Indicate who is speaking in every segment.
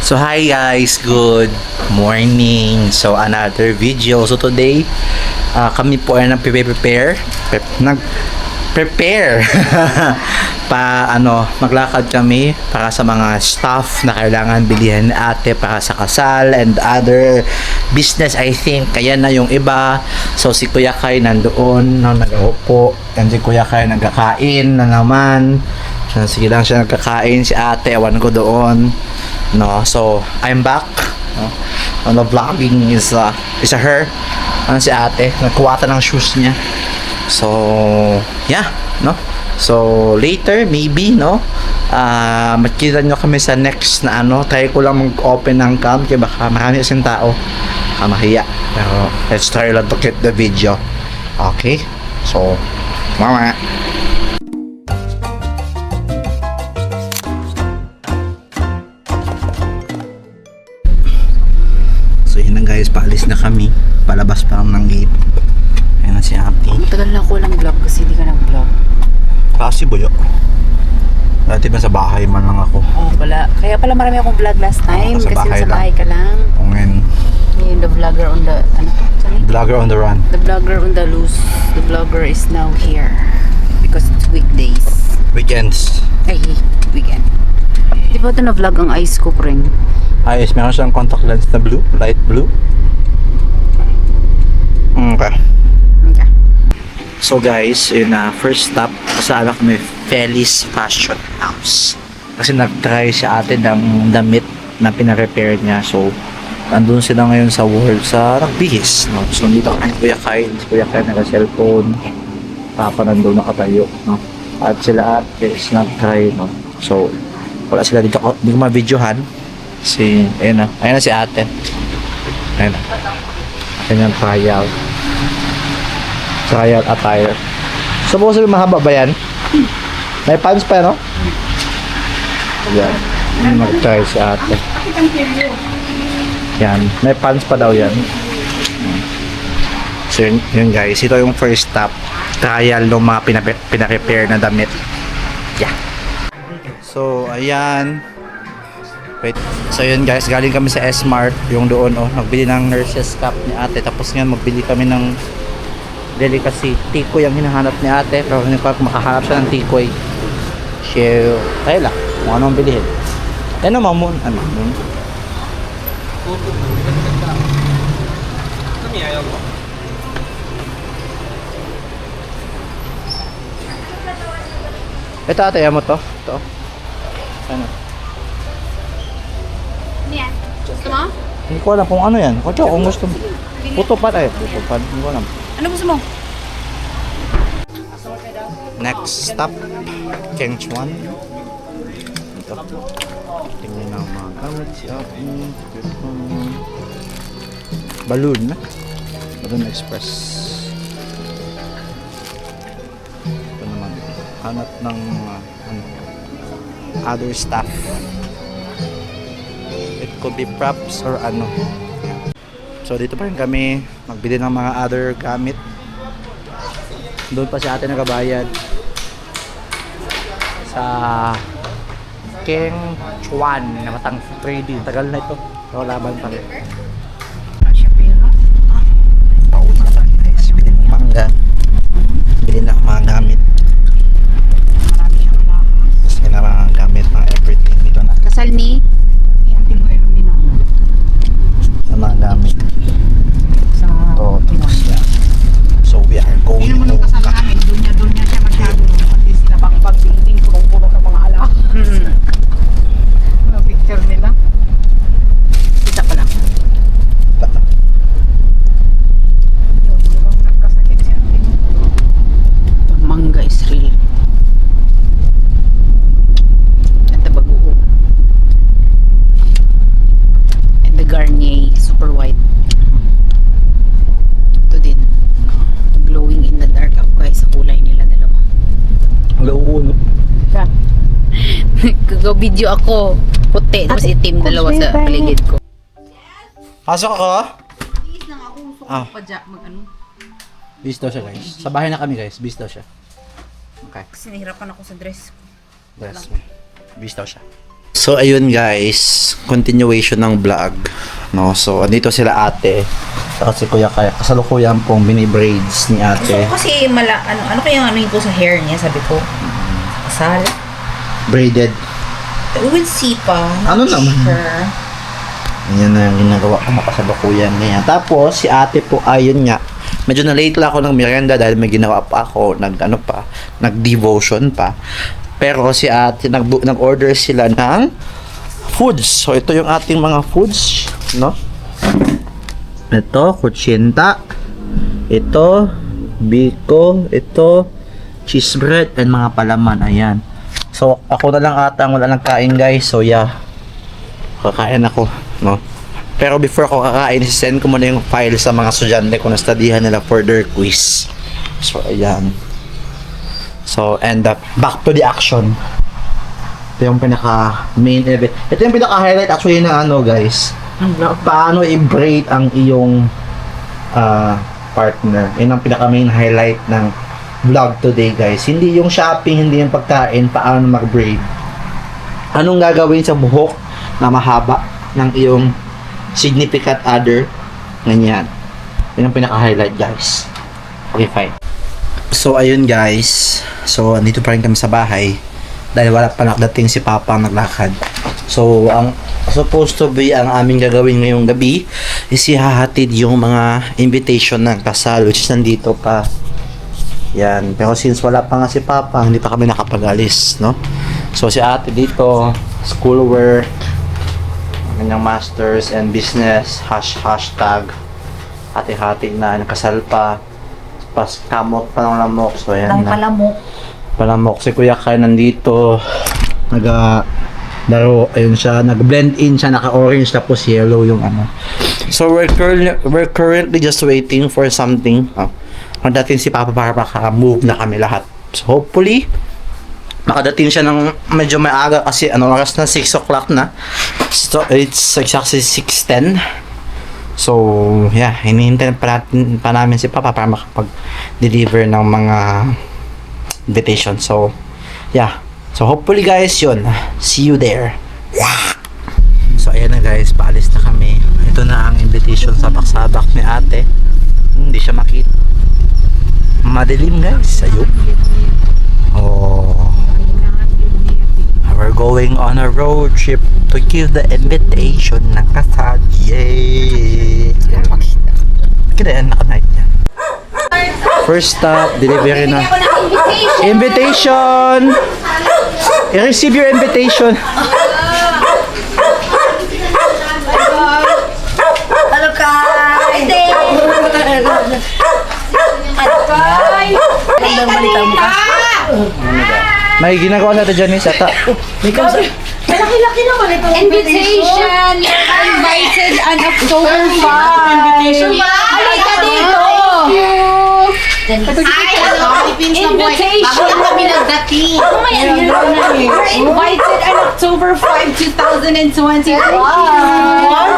Speaker 1: So hi guys, good morning. So another video. So today, kami po ay nagpe-prepare maglakad kami para sa mga stuff na kailangan bilhin ni ate para sa kasal and other business, I think. Kaya na yung iba. So si Kuya Kai nandoon na nag-uupo, and si Kuya Kai nagkakain na naman. So, sige lang siya nagkakain, si ate ewan ko doon, no. So I'm back, no? On the vlogging is a her, si ate nagkuwata ng shoes niya. So yeah, no. So later maybe, no, makita nyo kami sa next na try ko lang mag-open ng cam kaya baka marami kasing tao, mahiya. Pero let's try lang to get the video. Okay, so mama. So yun na guys, paalis na kami, palabas pa lang ng gate. Ayan na si ate.
Speaker 2: Tagal na ako lang vlog kasi hindi ka nag-vlog.
Speaker 1: Kasi buyo. Dati ba sa bahay man lang ako?
Speaker 2: Oh, pala. Kaya pala marami akong vlog last time kasi nasa bahay ka lang.
Speaker 1: O ngayon,
Speaker 2: Ngayon, the vlogger on the, sorry?
Speaker 1: vlogger on the run.
Speaker 2: The vlogger on the loose. The vlogger is now here because it's weekdays.
Speaker 1: Weekends.
Speaker 2: Ay, weekend. Di ba ito na-vlog ang eyes ko, preng?
Speaker 1: Ayos, meron siyang contact lens na blue, light blue. Okay.
Speaker 2: Okay.
Speaker 1: So guys, yun na, first stop, kasama kami Feli's Fashion House. Kasi nag-try si ate ng damit na pina-repair niya. So, nandun sila ngayon sa world, sa nagbihis, no? So, dito kami Kuya Kai, naka-cellphone. Papa nandun nakatayo, no? At sila ate is nag-try, no? So, wala sila dito, hindi ko ma-videohan. Ayun na si ate. Ayun na. Ayun yung trial attire. So, baka sabi mahaba ba yan? May pants pa, no? Yan. Mag-try si ate. Yan. May pants pa daw yan. So, yun guys. Ito yung first stop. Trial ng mga pina-repair na damit. Yeah. So, ayan. Wait. So yun guys, galing kami sa S-Mart, yung doon nagbili ng nurses cap ni ate, tapos ngayon magbili kami ng delicacy. Tikoy ang hinahanap ni ate, pero hindi pa makahanap siya ng tikoy. So, tayo lang kung anong bilihin. Ano mamun? Ano? Ito ate, mo to? Ito. Ano?
Speaker 2: Yan. Gusto mo?
Speaker 1: Hindi ko alam kung ano yan. Kung gusto mo. Putupad ay. Putupad. Hindi ko alam.
Speaker 2: Ano gusto mo?
Speaker 1: Next stop. Kengchuan. Ito. Tingnan na ang mga gamit. Si Api. Balloon. Balloon Express. Ito naman. Hanap ng other stuff. It could be props or ano. So dito pa rin kami magbili ng mga other gamit. Doon pa si ate nagabayad sa Keng Chuan na matang 3D. Tagal na ito. So laban pa rin. Pauna pa guys. Bili ng mangga. Bili ng mga gamit. Kasi na mga gamit, mga everything dito na.
Speaker 2: Kasal ni?
Speaker 1: Mga gamit. So we are going to
Speaker 3: Doon niya siya masyado pati sila bang building puro ng mga ala. Mga picture nila.
Speaker 2: Kita pa lang.
Speaker 3: Nagkasakit siya.
Speaker 2: Mangga is real. At the baguo. And the Garnier super white. Ito din. Glowing in the dark ako guys sa kulay nila dalawa.
Speaker 1: Hello.
Speaker 2: Video ako. Puti. Tapos itim dalawa sa paligid ko.
Speaker 1: Pasok ako?
Speaker 3: Please lang ako gusto ko
Speaker 1: Ah.
Speaker 3: pa dyan mag-ano.
Speaker 1: Bis daw siya guys. Sa bahay na kami guys. Bis daw siya. Okay.
Speaker 3: Kasi nahirapan ako sa dress ko.
Speaker 1: Yes. Bis daw siya. So ayun guys, continuation ng vlog. No, so andito sila ate. Tapos si Kuya Kaya kasalukuyan pong mini braids ni ate.
Speaker 2: So, kasi ano kaya ano yung po sa hair niya, sabi ko. Kasal.
Speaker 1: Braided.
Speaker 2: We will see pa.
Speaker 1: Ano naman?
Speaker 2: Sure.
Speaker 1: Yan na yung ginagawa ko makasalukuyan ngayon. Tapos si ate po ayun nga. Medyo na late lang ako ng merienda dahil may ginawa pa ako, nag-devotion pa. Pero si ate, nag-order sila ng foods. So, ito yung ating mga foods, no? Ito, kutsinta. Ito, biko. Ito, cheese bread, and mga palaman. Ayan. So, ako na lang ata ang wala nagkain, guys. So, yeah. Kakain ako, no? Pero before ako kakain, send ko muna yung file sa mga estudyante kung na-studyhan nila for their quiz. So, ayan. So, and back to the action. Ito yung pinaka-main event. Ito yung pinaka-highlight actually na ano, guys. Paano i-braid ang iyong partner. Yun ang pinaka-main highlight ng vlog today, guys. Hindi yung shopping, hindi yung pagkain, paano mag-braid. Anong gagawin sa buhok na mahaba ng iyong significant other. Ganyan. Yun ang pinaka-highlight, guys. Okay, fine. So, ayun guys. So, andito pa rin kami sa bahay. Dahil wala pa nakdating si Papa ang naglakad. So, ang supposed to be ang aming gagawin ngayong gabi is ihahatid yung mga invitation ng kasal, which is nandito pa. Yan. Pero since wala pa nga si Papa, hindi pa kami nakapag-alis, no? So, si ate dito, schoolwork, kanyang masters and business, hashtag, hati-hati na, kasal pa. Pas kamot pa ng lamok. So ayan na. Palamok. Si Kuya Kai nandito. Laro. Ayun siya. Nag-blend in siya. Naka-orange tapos yellow yung ano. So we're currently just waiting for something. Magdating si Papa para maka-move na kami lahat. So hopefully makadating siya ng medyo may aga kasi ano oras na 6 o'clock na. So it's exactly 6:10. So, yeah, hinihintay pa namin si Papa para makapag-deliver ng mga invitation. So, yeah. So, hopefully guys, yun. See you there. So, ayan na guys, paalis na kami. Ito na ang invitation sa baksabak ni ate. Hindi siya makita. Madilim guys. Ayun. Oh. We're going on a road trip to give the invitation ng kasal. Yay! Kaya yan, naka-night yan. First stop, delivery na. Invitation! I-receive your invitation.
Speaker 4: Hello, Kai! Ang balita mo ka?
Speaker 1: May ginagawa natin dyan, Miss Ata.
Speaker 4: Malaki-laki naman ito.
Speaker 2: Invitation! You're invited on October 5!
Speaker 4: Invitation ba?
Speaker 2: Halika dito! Invitation!
Speaker 4: Bakit kami nagdating?
Speaker 2: You're invited on October 5, 2021!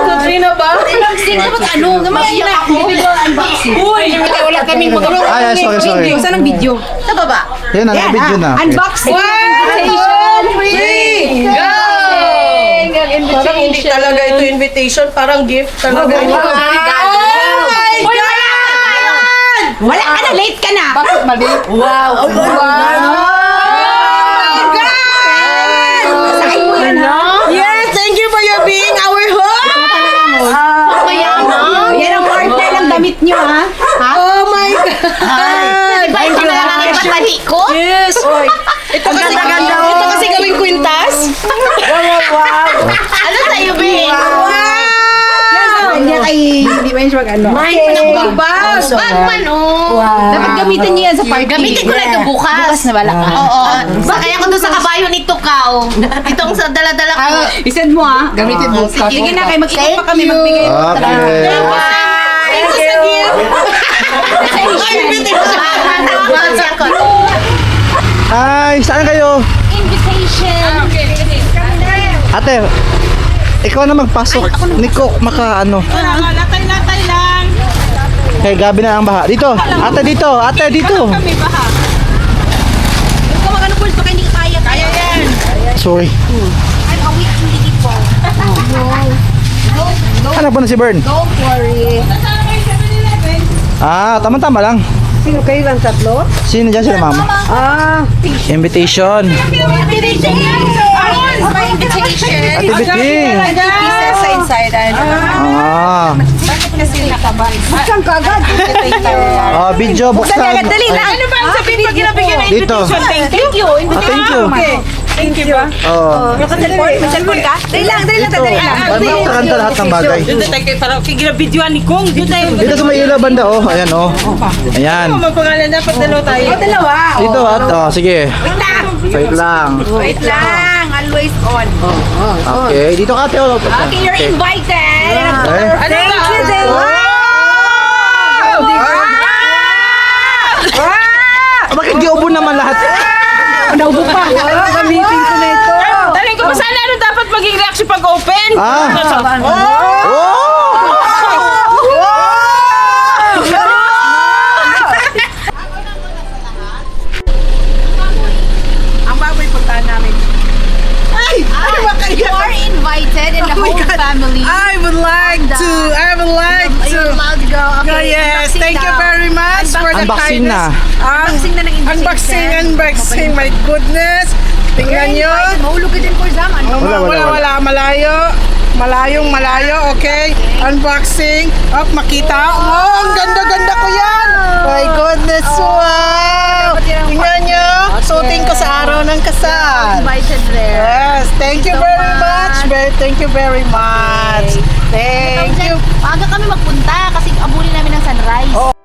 Speaker 4: Katrina ba?
Speaker 2: Unboxing na ano? Gamay na ako! Unboxing!
Speaker 4: Uy! Wala kaming magawa.
Speaker 1: Ay, sorry.
Speaker 2: Saan ang video? Sa baba!
Speaker 1: Yan, nag-video na.
Speaker 2: Unboxing! Invitation!
Speaker 4: Free!
Speaker 2: Go!
Speaker 4: Parang hindi talaga ito invitation, parang gift talaga.
Speaker 2: Oh my God! Wala ka na! Late ka na!
Speaker 4: Bakit mali? Wow! Oh my God!
Speaker 2: Sakay mo yan, ha?
Speaker 4: Yes! Thank you for your being our host!
Speaker 2: Yan ang partner ng damit nyo, ha?
Speaker 4: Oh my God! Thank you, Yes! Ito kasi gawing kwintas. Wow! Ano sa'yo, Bing?
Speaker 2: Hindi ba yun siya mag-ano?
Speaker 4: Bag!
Speaker 2: Dapat gamitin niyo yan sa party.
Speaker 5: Gamitin ko na ito bukas.
Speaker 2: Bukas na bala ka.
Speaker 5: Oo. Sakay ako doon sa kabayo ni Tukaw. Itong sa dala-dala ko.
Speaker 2: Isend mo, ha?
Speaker 4: Gamitin mo.
Speaker 2: Sige na, kayo mag-ikot pa kami. Magbigay mo.
Speaker 1: Okay.
Speaker 4: Thank you sa gift.
Speaker 1: Hi, saan kayo?
Speaker 2: Invitation!
Speaker 1: Ate, ikaw na magpasok. Niko, ano.
Speaker 3: Latay-latay lang.
Speaker 1: Kay Gabi na ang baha. Dito, ate dito, ate dito.
Speaker 3: Kami baha.
Speaker 2: Huwag ka mag-ano, Paul. Baka hindi ka kaya.
Speaker 3: Kaya yan.
Speaker 1: Sorry.
Speaker 2: Ay, awi
Speaker 1: Hanap mo na si Bern.
Speaker 5: Don't worry.
Speaker 1: Ah, tama-tama lang.
Speaker 3: Sino kayo lang tatlo?
Speaker 1: Sino dyan sila, mama?
Speaker 3: Ah,
Speaker 1: Invitation.
Speaker 5: Invitation. My invitation.
Speaker 1: Ate Biting.
Speaker 5: Pieces sa inside.
Speaker 1: Ah.
Speaker 3: buksan ka agad.
Speaker 1: Ah, video, buksan.
Speaker 3: Dali lang. Ano ba ang sabihin pag ginabigyan ng
Speaker 1: Dito.
Speaker 3: Thank you.
Speaker 1: Ah, thank you.
Speaker 3: Thank you.
Speaker 1: Oh.
Speaker 3: Yung cellphone? May cellphone ka? Dali lang.
Speaker 1: Dito. Parang kakanta lahat ng bagay.
Speaker 3: Dito tayo parang ginabidyoan ni Kong. Dito tayo.
Speaker 1: Dito sa may ilaw banda, oh. Ayan, oh. Ayan.
Speaker 3: Magpangalan na pag dalawa tayo. Dalawa.
Speaker 1: Dito, at, oh, sige. Wait lang.
Speaker 5: Wait lang. Always on.
Speaker 1: Okay, dito ka, ate, oh.
Speaker 5: Okay, you're invited.
Speaker 1: Eh.
Speaker 3: Thank you.
Speaker 1: Bakit giubo naman lahat?
Speaker 3: Naubo pa. Gamitin ko na ito. Tanong ko pa sana ano dapat maging reaction pag open?
Speaker 1: Ah. Oh!
Speaker 3: Ang baboy puntahan namin.
Speaker 5: You are invited and the whole family.
Speaker 6: I would like to.
Speaker 5: You're allowed to go. Okay,
Speaker 6: Yes,
Speaker 5: unboxing
Speaker 6: thank you
Speaker 5: daw.
Speaker 6: very much for the
Speaker 1: Unboxing
Speaker 6: kindness.
Speaker 1: na.
Speaker 5: Unboxing na ng invitation.
Speaker 6: Unboxing, my goodness. Tingnan nyo.
Speaker 5: Mahulog ka din for Zaman.
Speaker 6: Wala. Malayong malayo, okay? Unboxing. Up, makita. Oh, ang ganda-ganda ko yan. My goodness, wow. Tingnan nyo. Suotin ko sa araw ng kasal.
Speaker 5: Invited there.
Speaker 6: Yes, thank you very much. Thank you very much. Thank you.
Speaker 5: Aga kami magpunta kasi abulin namin ng sunrise.